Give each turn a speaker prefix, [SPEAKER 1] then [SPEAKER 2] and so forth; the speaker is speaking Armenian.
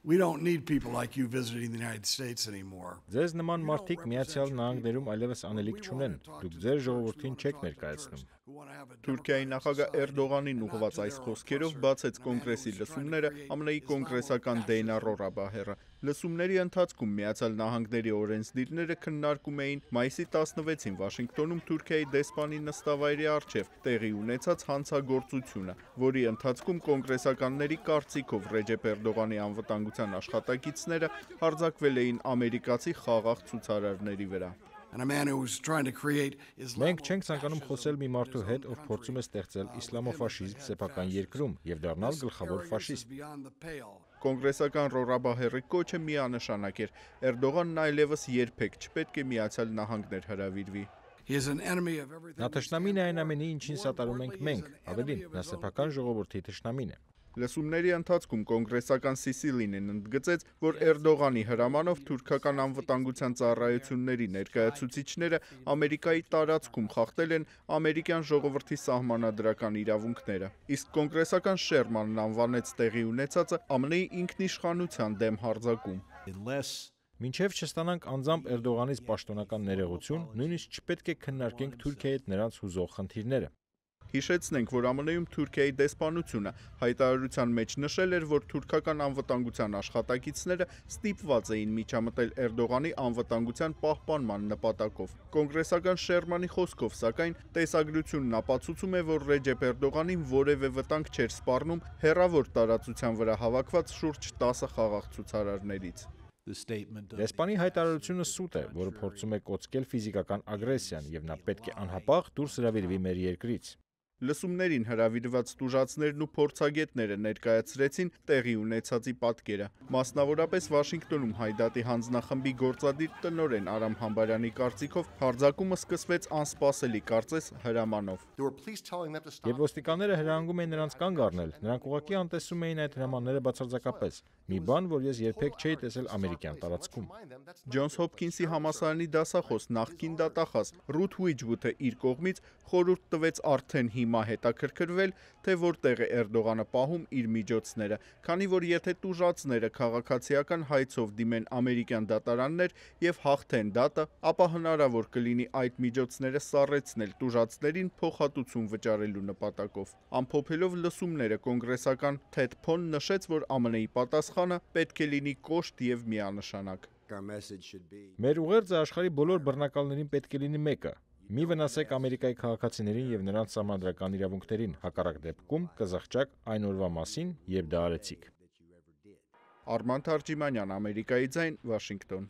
[SPEAKER 1] We don't need people like you visiting the United States anymore.
[SPEAKER 2] Ձեզ նման մարդիկ Միացյալ Նահանգներում այլևս անելիք չունեն, դուք ձեր ժողովրդին չեք ներկայացնում։
[SPEAKER 3] Թուրքիայի նախագահ Էրդողանին ուղղված այս խոսքերով բացեց կոնգրեսի լսումները ԱՄՆ-ի կոնգրեսական Դեյնա Ռորաբահերը։ Լսումների ընթացքում Միացյալ Նահանգների օրենսդիրները քննարկում էին մայիսի 16-ին Վաշինգտոնում Թուրքիայի դեսպանի նստավայրի առջև տեղի ունեցած հանցագործությունը, որի ընթացքում կոնգրեսականների կարծիքով Ռեջեփ Էրդողանի անվտանգության աշխատակիցները հարձակվել էին ամերիկացի խաղաղ ցուցարարների վրա։
[SPEAKER 2] Մենք չենք ցանկանում խոսել մի մարդու հետ, ով փորձում է ստեղծել իսլամոֆաշիզմ սեփական երկրում եւ դառնալ գլխավոր ֆաշիստ։
[SPEAKER 3] Կոնգրեսական Ռորաբահերի կոչը միանշանակ էր։ Էրդողանն այլևս երբեք չպետք է Միացյալ Նահանգներ հրավիրվի։
[SPEAKER 2] Նա թշնամին է այն ամենի, ինչին սատարում ենք մենք, ավելին, նա սեփական ժողովրդի թշնամին է։
[SPEAKER 3] Լսումների ընթացքում կոնգրեսական Սիսիլին ընդգծեց, որ Էրդողանի հրամանով թուրքական անվտանգության ծառայությունների ներկայացուցիչները Ամերիկայի տարածքում խախտել են ամերիկյան ժողովրդի սահմանադրական իրավունքները։ Իսկ կոնգրեսական Շերմանն անվանեց տեղի ունեցածը ԱՄՆ-ի ինքնիշխանության դեմ հարձակում։
[SPEAKER 2] Մինչև չստանանք անձամբ Էրդողանից պաշտոնական ներողություն, նույնիսկ չպետք է քննարկենք Թուրքիայի հետ նրանց հուզող խնդիրները։
[SPEAKER 3] Հիշեցնենք, որ ԱՄՆ-ում Թուրքիայի դեսպանությունը հայտարարության մեջ նշել էր, որ թուրքական անվտանգության աշխատակիցները ստիպված էին միջամտել Էրդողանի անվտանգության պահպանման նպատակով։ Կոնգրեսական Շերմանի խոսքով, սակայն, տեսագրությունն ապացուցում է, որ Ռեջեփ Էրդողանին որևէ վտանգ չէր սպառնում հեռավոր տարածության վրա հավաքված շուրջ 10 խաղաղ ցուցարարներից։
[SPEAKER 2] Դեսպանի հայտարարությունը սուտ է, որը փորձում է կոծկել ֆիզիկական ագրեսիան, եւ նա պետք է անհապաղ դուրս հրավիրվի մեր երկրից։
[SPEAKER 3] Լսումներին հրավիրված տուժածներն ու փորձագետները ներկայացրեցին տեղի ունեցածի պատկերը։ Մասնավորապես Վաշինգտոնում Հայդատի հանձնախմբի գործադիր տնօրեն Արամ Համբարյանի կարծիքով հարձակումը սկսվեց անսպասելի, կարծես հրամանով։
[SPEAKER 2] Երբ ոստիկանները հրահանգում էին նրանց կանգ առնել, նրանք ուղղակի անտեսում էին այդ հրամանները բացարձակապես, մի բան, որ ես երբեք չէի տեսել ամերիկյան տարածքում։
[SPEAKER 3] Ջոնս Հոփքինսի համալսարանի դասախոս նախկին դատախազ Ռութ Ուիջվութը իր կողմից խորհուրդ տվեց արդեն հիմա հետաքրքրվել, թե որտեղ է Էրդողանը պահում իր միջոցները, քանի որ եթե տուժածները քաղաքացիական հայցով դիմեն ամերիկյան դատարաններ եւ հաղթեն դատը, ապա հնարավոր կլինի այդ միջոցները սառեցնել տուժածներին փոխհատուցում վճարելու նպատակով։ Ամփոփելով լսումները կոնգրեսական Թեդ Փոն նշեց, որ ԱՄՆ-ի պատասխանը պետք է լինի կոշտ եւ միանշանակ։
[SPEAKER 2] Մեր ուղերձը աշխարհի բոլոր բռնակալներին պետք է լինի մեկը։ Մի վնասեք Ամերիկայի քաղաքացիներին եւ նրանց սահմանադրական իրավունքներին, հակառակ դեպքում կզղջաք այն օրվա մասին, երբ դա արեցիք։
[SPEAKER 3] Արման Թարջիմանյան, Ամերիկայի ձայն, Վաշինգտոն։